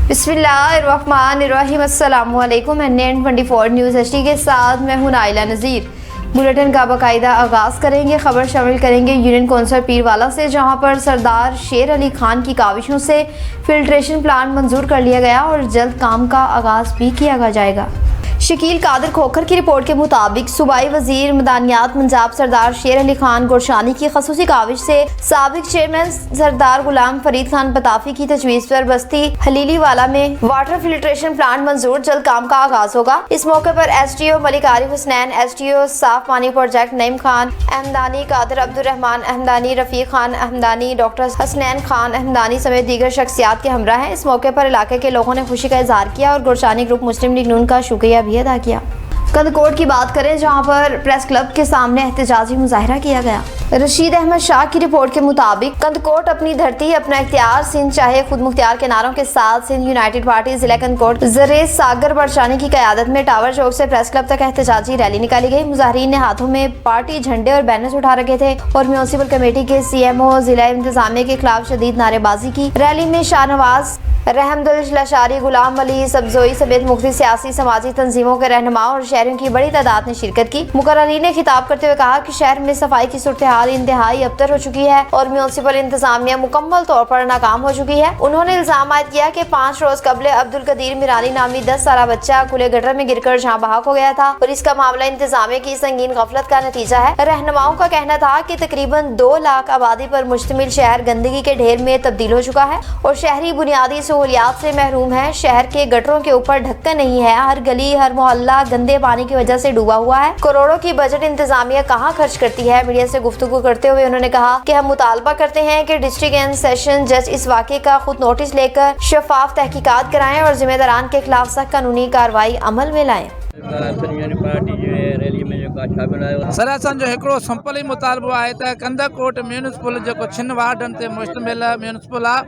बिस्मिल्लाहिर्रहमानिर्रहीम। अस्सलामुअलैकुम। NN24 news HD के साथ मैं हूं नाइला नज़ीर। बुलेटिन का बाकायदा आगाज़ करेंगे। खबर शामिल करेंगे यूनियन कौंसिल पीरवाला से, जहां पर सरदार शेर अली खान की काविशों से फिल्ट्रेशन प्लांट मंजूर कर लिया गया और जल्द काम का आगाज़ भी किया जाएगा। शकील कादर खोखर की रिपोर्ट के मुताबिक सूबाई वजीर मदानियात पंजाब सरदार शेर अली खान गोरशानी की खसूसी काविश से साबिक चेयरमैन सरदार गुलाम फरीद खान पताफी की तजवीज़ पर बस्ती हलीली वाला में वाटर फिल्ट्रेशन प्लांट मंजूर, जल्द काम का आगाज होगा। इस मौके पर SDO मलिक आरिफ हुसनैन, SDO साफ पानी प्रोजेक्ट नईम खान अहमदानी, कादर अब्दुर्रहमान अहमदानी, रफीक खान अहमदानी, डॉक्टर हसनैन खान अहमदानी समेत दीगर शख्सियात के हमरा हैं। इस मौके पर इलाके के लोगों ने खुशी का इजहार किया और गोरशानी ग्रुप मुस्लिम लीग नून का शुक्रिया भी अदा किया। कंदकोट की बात करें, जहां पर प्रेस क्लब के सामने एहतजाजी मुजाहरा किया गया। रशीद अहमद शाह की रिपोर्ट के मुताबिक कंदकोट अपनी धरती अपना इख्तियार, सिंध चाहे खुद मुख्तियार के नारों के साथ सिंध यूनाइटेड पार्टी जिला कंदकोट जरे सागर बरशानी की क़यादत में टावर चौक से प्रेस क्लब तक एहतजाजी रैली निकाली गई। मुजाहरीन ने हाथों में पार्टी झंडे और बैनर्स उठा रखे थे और म्यूनिसिपल कमेटी के CMO जिला इंतजामिया के खिलाफ शदीद नारेबाजी की। रैली में शाहनवाज, रहमदुल लशारी, गुलाम अली सबजोई समेत मुख्तलिफ सियासी समाजी तंजीमों के रहनुमाओं और शहरियों की बड़ी तादाद ने शिरकत की। मुकर्ररीन ने खिताब करते हुए कहा कि शहर में सफाई की सूरत हाल इंतहाई अबतर हो चुकी है और म्यूनिसिपल इंतजामिया मुकम्मल तौर पर नाकाम हो चुकी है। उन्होंने इल्जाम आयद किया कि 5 रोज कबल अब्दुल कदीर मिरानी नामी 10 साला बच्चा खुले गटर में गिरकर जहाँ बहाक हो गया था और इसका मामला इंतजामिया की संगीन गफलत का नतीजा है। रहनुमाओं का कहना था कि तकरीबन 2 लाख आबादी पर मुश्तमिल शहर गंदगी के ढेर में तब्दील हो चुका है और शहरी बुनियादी सहूलियात से महरूम है। शहर के गटरों के ऊपर ढक्कन नहीं है, हर गली हर मोहल्ला गंदे पानी की वजह से डूबा हुआ है। करोड़ों की बजट इंतजामिया कहाँ खर्च करती है। मीडिया से गुफ्तगू करते हुए उन्होंने कहा कि हम मुतालबा करते हैं कि डिस्ट्रिक्ट एंड सेशन जज इस वाक़े का खुद नोटिस लेकर शफाफ तहकीकात कराएं और जिम्मेदारान के खिलाफ सख्त कानूनी कार्रवाई अमल में लाएं। सर असांजो हिकिड़ो सिंपल ई मुतालबो आहे त कंदकोट म्यूनिसिपल जेको छिन वार्डनि ते मुश्तमिल म्यूनिसिपल आहे,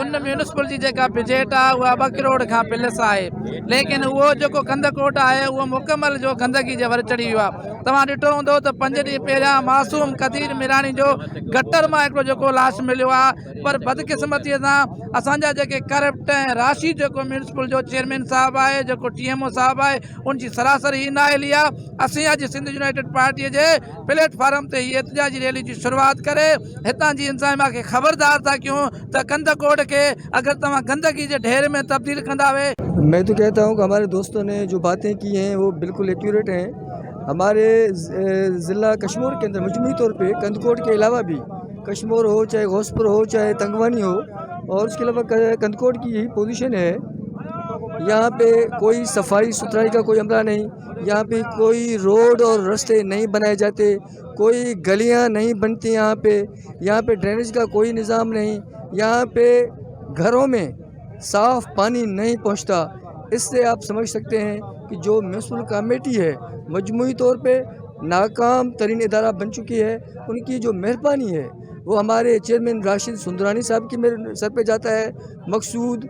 उन म्यूनिसिपल जी जेका बजट आहे उहा 2 करोड़ खां प्लस आहे, लेकिन उहो जेको कंदकोट आहे उहो मुकमल जो गंदगी जे वर चढ़ी वियो आहे। तव्हां ॾिठो हूंदो त 5 ॾींहं पहिरियां मासूम कदीर मिरानी जो गटर मां हिकिड़ो जेको लाश मिलियो आहे, पर बदकिस्मतीअ सां असांजा जेके करप्ट ऐं राशि जेको म्यूनिसिपल जो चेयरमैन साहब आहे, जेको TMO साहब आहे, उनजी सरासरी ही नाअहली आहे। असीं अॼु सिंध यूनाइटेड पार्टीअ जे प्लेटफॉर्म ते हीअ एहतजाजी रैली जी शुरूआत करे हितां जी इंतजामिया खे ख़बरदार था कयूं त कंदकोट के अगर तव्हां गंदगी के ढेर में तब्दील कंदा वे। मैं तो कहता हूँ कि हमारे दोस्तों ने जो बातें की हैं वो बिल्कुल एक्यूरेट हैं। हमारे ज़िला कश्मीर के अंदर मजमूई तौर पे कंदकोट के अलावा भी कश्मीर हो, चाहे गौसपुर हो, चाहे तंगवानी हो, और उसके अलावा कंदकोट की यही पोजीशन है। यहाँ पे कोई सफाई सुथराई का कोई अमला नहीं, यहाँ पे कोई रोड और रास्ते नहीं बनाए जाते, कोई गलियाँ नहीं बनती, यहाँ पे ड्रेनेज का कोई निज़ाम नहीं, यहाँ पे घरों में साफ़ पानी नहीं पहुँचता। इससे आप समझ सकते हैं कि जो म्यूनिसिपल कमेटी है मजमूई तौर पे नाकाम तरीन इदारा बन चुकी है। उनकी जो मेहरबानी है वो हमारे चेयरमैन राशिद सुंदरानी साहब के सर पे जाता है, मकसूद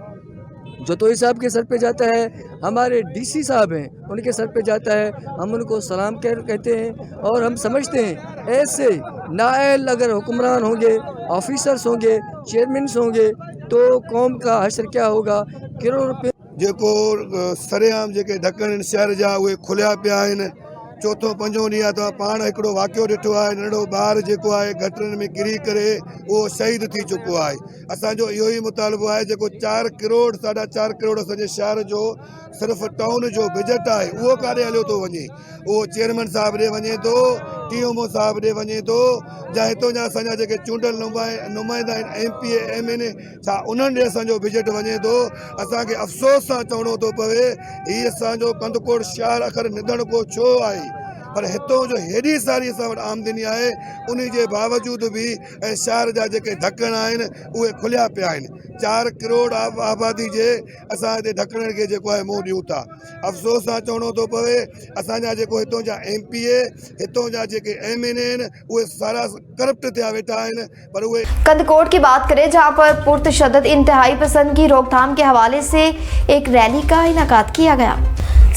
जतोई साहब के सर पे जाता है, हमारे DC साहब हैं उनके सर पे जाता है। हम उनको सलाम कहते हैं और हम समझते हैं ऐसे नाअहल अगर हुक्मरान होंगे, ऑफिसर्स होंगे, चेयरमैन होंगे तो कौम का हशर क्या होगा। करोड़ रुपये जेको सरेआम जेके ढक्कन शहर जा उहे खुलिया पिया आहिनि। चौथों 5हों ॾींहुं आहे त पाण हिकिड़ो वाक़ियो ॾिठो आहे, नंढो ॿारु जेको आहे गटरनि में किरी करे उहो शहीद थी चुको आहे। असांजो इहो ई मुतालबो आहे जेको 4 करोड़ 4.5 करोड़ असांजे शहर जो सिर्फ़ु टाउन जो बजट आहे उहो काॾे हलियो थो वञे। उहो चेयरमैन साहब ॾे वञे थो, TMO साहब ॾे वञे थो, या हितां जा असांजा जेके चूंडियल नुमाइंदा आहिनि MPA MNA, छा उन्हनि ॾे असांजो बजट वञे थो। असांखे अफ़सोस सां चवणो थो पवे हीअ असांजो कंदकोट शहर आख़िर निधण को छो आहे, पर हितों जो हेॾी सारी असां वटि आमदनी आहे, उन जे बावजूद भी ऐं शहर जा जेके ढक्कन आहिनि उहे खुलिया पिया आहिनि। 4 करोड़ आबादी जे असां हिते ढक्कन खे जेको आहे मुंहुं ॾियूं था। अफ़सोस सां चवणो थो पवे असांजा जेको हितों जा MPA, हितों जा जेके MNA आहिनि उहे सारा करप्ट थिया वेठा आहिनि। पर उहे कंदकोट की बात करें, जहां पर पुरतशद्दद इंतहाई पसंद की रोकथाम के हवाले से एक रैली का इनेकाद किया गया।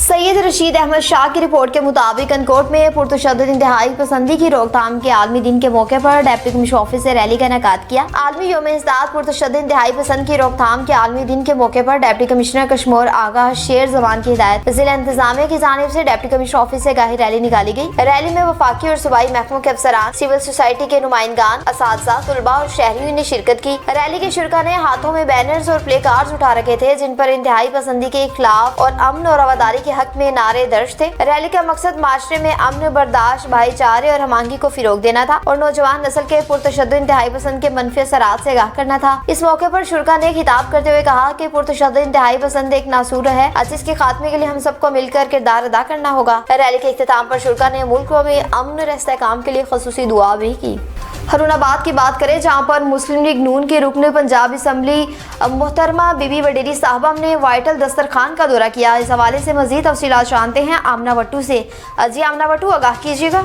सैयद रशीद अहमद शाह की रिपोर्ट के मुताबिक कनकोट में पुरतशद्दुद इंतहाई पसंदी की रोकथाम के आलमी दिन के मौके पर डिप्टी कमिश्नर ऑफिस से रैली का इनेकाद किया। आलमी यौम इस्ताद पुरतशद्दुद इंतहाई पसंद की रोकथाम के आलमी दिन के मौके पर डिप्टी कमिश्नर कश्मीर आगा शेर जबान की हिदायत जिला इंतजामिया की जानिब से डिप्टी कमिश्नर ऑफिस से गाही रैली निकाली गई। रैली में वफाकी और सूबाई महकमों के अफसरान, सिविल सोसाइटी के नुमाइंदान, असातिज़ा, तुलबा और शहरियों ने शिरकत की। रैली के शुरका ने हाथों में बैनर्स और प्ले कार्ड्स उठा रखे थे जिन पर इंतहाई पसंदी के खिलाफ और अमन और आवादारी के हक में नारे दर्ज थे। रैली का मकसद माशरे में अमन, बर्दाश्त, भाईचारे और हमआहंगी को फिरोग देना था और नौजवान नस्ल के पुरतशद्दुद इंतहाई पसंद के मनफी असरात से आगाह करना था। इस मौके पर शुरका ने खिताब करते हुए कहा कि पुरतशद्दुद इंतहाई पसंद एक नासूर है, जिसके खात्मे के लिए हम सबको मिलकर किरदार अदा करना होगा। रैली के इख्तिताम पर शुरका ने मुल्क में अमन और इस्तेहकाम के लिए खसूसी दुआ भी की। हरुणाबाद की बात करें जहां पर मुस्लिम लीग नून के रुकन पंजाब असम्बली मोहतरमा बीबी वडेरी साहबा ने वाइटल दस्तरखान का दौरा किया। इस हवाले से मजीद तफसीलात जानते हैं आमना वट्टू से। जी आमना वट्टू, आगाह कीजिएगा।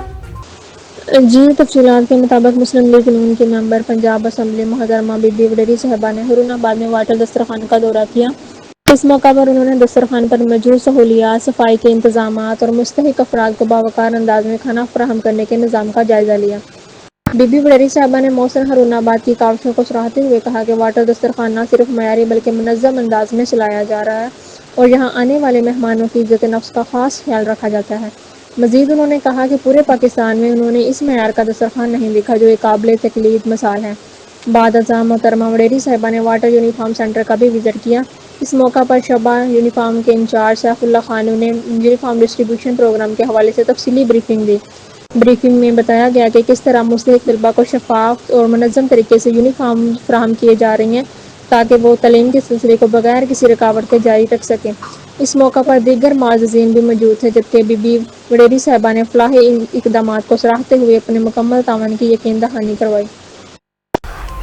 जी, तफसीलात के मुताबिक मुस्लिम लीग नून के मेंबर पंजाब असम्बली मोहतरमा बीबी वडेरी साहबा ने हरुणाबाद में वाइटल दस्तरखान का दौरा किया। इस मौका पर उन्होंने दस्तरखान पर मौजूद सहूलियात, सफाई के इंतजामात और मुस्तहिक अफराद को बावकार अंदाज में खाना फराहम करने के निज़ाम का जायजा लिया। बीबी वडेरी साहबा ने मौसम हरुणाबाद की काविशों को सराहते हुए कहा कि वाटर दस्तरखान न सिर्फ मयारी बल्कि मुनज़्ज़म अंदाज में चलाया जा रहा है और यहाँ आने वाले मेहमानों की इज्जत नफ्स का खास ख्याल रखा जाता है। मज़ीद उन्होंने कहा कि पूरे पाकिस्तान में उन्होंने इस मयार का दस्तरखान नहीं देखा जो एक काबिल तकलीद मिसाल है। बाद अज़ां मोहतरमा वडेरी साहबा ने वाटर यूनिफॉर्म सेंटर का भी विज़िट किया। इस मौका पर शोबा यूनिफॉर्म के इंचार्ज सैफुल्लाह खानू ने यूनिफॉर्म डिस्ट्रीब्यूशन प्रोग्राम के हवाले से तफसीली ब्रीफिंग दी। ब्रीफिंग में बताया गया कि किस तरह मुस्तहिक तलबा को शफाफ और मुनज़्ज़म तरीके से यूनिफॉर्म फराहम किए जा रही हैं ताकि वो तालीम के सिलसिले को बगैर किसी रुकावट के जारी रख सकें। इस मौका पर दीगर मुअज़्ज़िज़ीन भी मौजूद थे, जबकि बीबी वडेरी साहबा ने फलाही इक़दामात को सराहते हुए अपने मुकम्मल तावन की यकीन दहानी करवाई।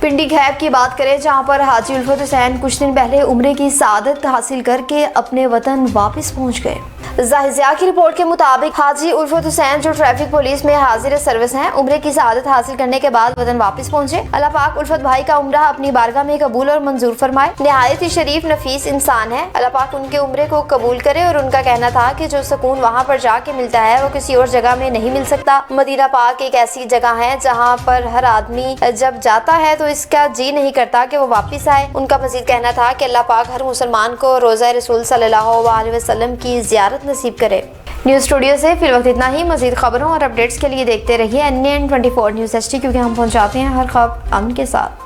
पिंडी खैब की बात करें जहां पर हाजी उल्फत हुसैन कुछ दिन पहले उम्रे की सआदत हासिल करके अपने वतन वापस पहुंच गए। ज़ाहिज़िया की रिपोर्ट के मुताबिक हाजी उल्फत हुसैन जो ट्रैफिक पुलिस में हाजिर सर्विस हैं, उम्रे की सआदत हासिल करने के बाद वतन वापस पहुंचे। अल्लाह पाक उल्फत भाई का उम्रा अपनी बारगाह में कबूल और मंजूर फरमाए। निहायत ही शरीफ नफीस इंसान है। अल्लाह पाक उनके उम्रे को कबूल करे और उनका कहना था कि जो सुकून वहाँ पर जाके मिलता है वो किसी और जगह में नहीं मिल सकता। मदीना पाक एक ऐसी जगह है जहाँ पर हर आदमी जब जाता है तो इसका जी नहीं करता कि वो वापस आए। उनका मजीद कहना था कि अल्लाह पाक हर मुसलमान को रोज़ा रसूल सल्लल्लाहु अलैहि वसल्लम की ज़ियारत नसीब करे। न्यूज़ स्टूडियो से फिल वक्त इतना ही। मजीद खबरों और अपडेट्स के लिए देखते रहिए NN24 न्यूज़ HD, क्योंकि हम पहुँचाते हैं हर खबर अमन के साथ।